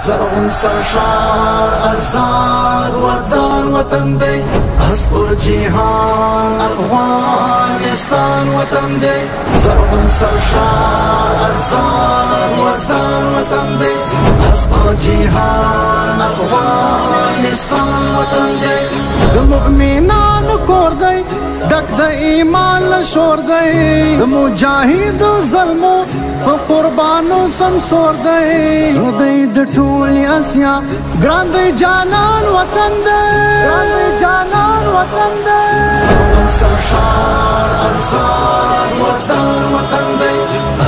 زرغون سرشار آزاد وطن دی از پر جهان افغانستان وطن دی زرغون سرشار آزاد وطن دی از پر جهان افغانستان وطن دی د مؤمنانو کور دی ډک د ایمان له شور دی د مجاهدو زلمو په قربانو سمسور دی زړه دی د ټولې اسیا ګران دی جانان وطن دی زرغون سرشار آزاد وطن دی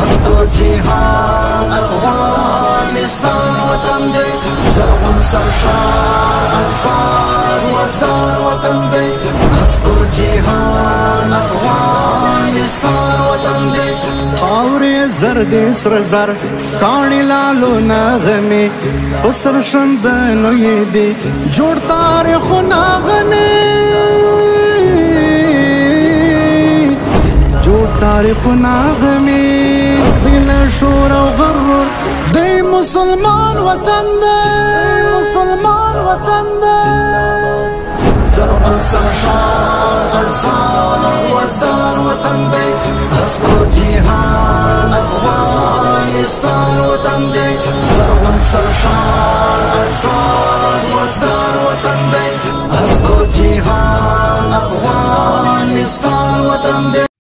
از پر جهان افغانستان وطن دی زرغون سرشار آزاد وطن دی از پر جهان افغانستان وطن دی خاورې زرد سره زر کاڼي لالو نغمې په سر شندنو یې دي جوړ تاریخونه غمې جوړ تاریخونه غمې دی له شور او غرور دی مسلمان وطن دی زرغون سرشار آزاد وطن دی از پر جهان افغانستان وطن دی زرغون سرشار آزاد وطن دی از پر جهان افغانستان وطن دی